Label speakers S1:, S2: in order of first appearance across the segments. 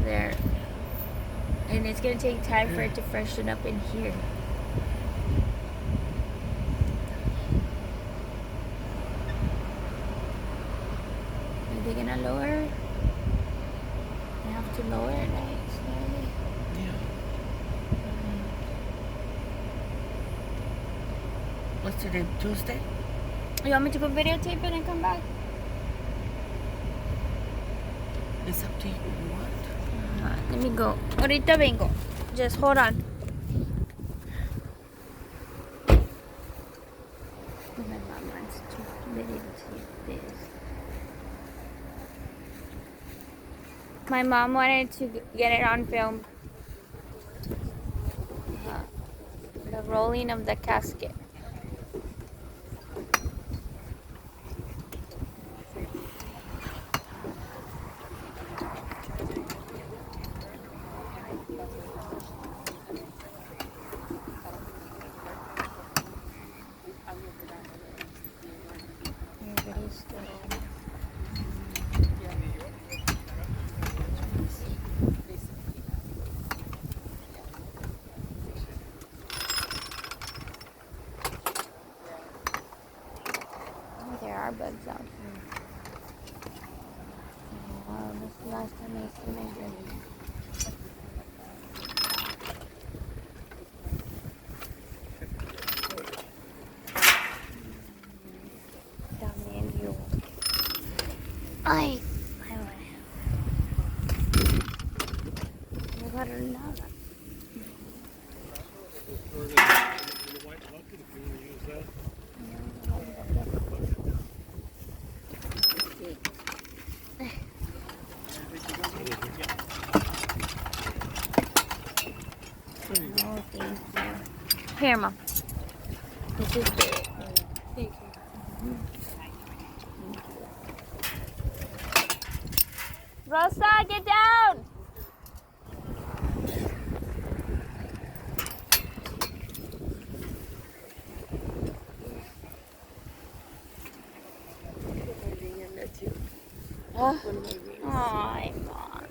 S1: there. And it's gonna take time for it to freshen up in here. Are they gonna lower? I have to lower it, right? Slowly.
S2: Yeah. What's today? Tuesday?
S1: You want me to go videotape it and come back?
S2: It's up to you. What?
S1: Let me go. Ahorita vengo. Just hold on. My mom wants to videotape this. My mom wanted to get it on film. The rolling of the casket. Everybody's still. There are bugs out here. Wow, this is the last time I see my baby. También yo. Ay, no agarro nada. Oh, thank you. Here, Mom. This is big.
S2: Thank you.
S1: Rosa, get down! Ay, Mom.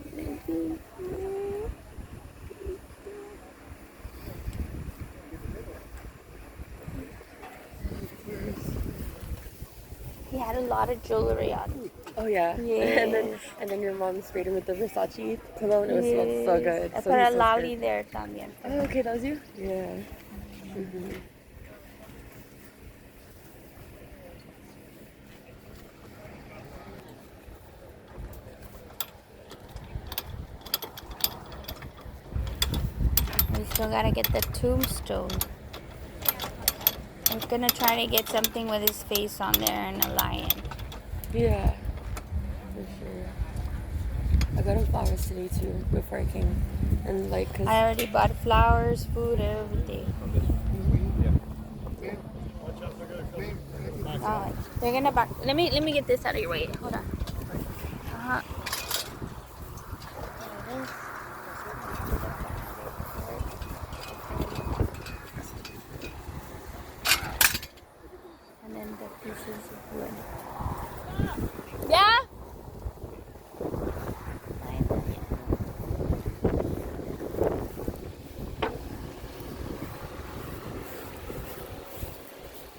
S1: He had a lot of jewelry on.
S2: Oh yeah.
S1: Yes.
S2: And then your mom sprayed him with the Versace cologne. It was smelled so good.
S1: I
S2: So
S1: put
S2: he
S1: a
S2: smells
S1: lolly
S2: good.
S1: there también.
S2: Oh, okay, that was you? Yeah. Mm-hmm.
S1: We still gotta get the tombstone. I was gonna try to get something with his face on there and a lion.
S2: Yeah, for sure. I got him flowers today too before I came, and like, cause
S1: I already bought flowers, food, everything. They're gonna back. Let me get this out of your way. Hold on. And then the pieces of wood.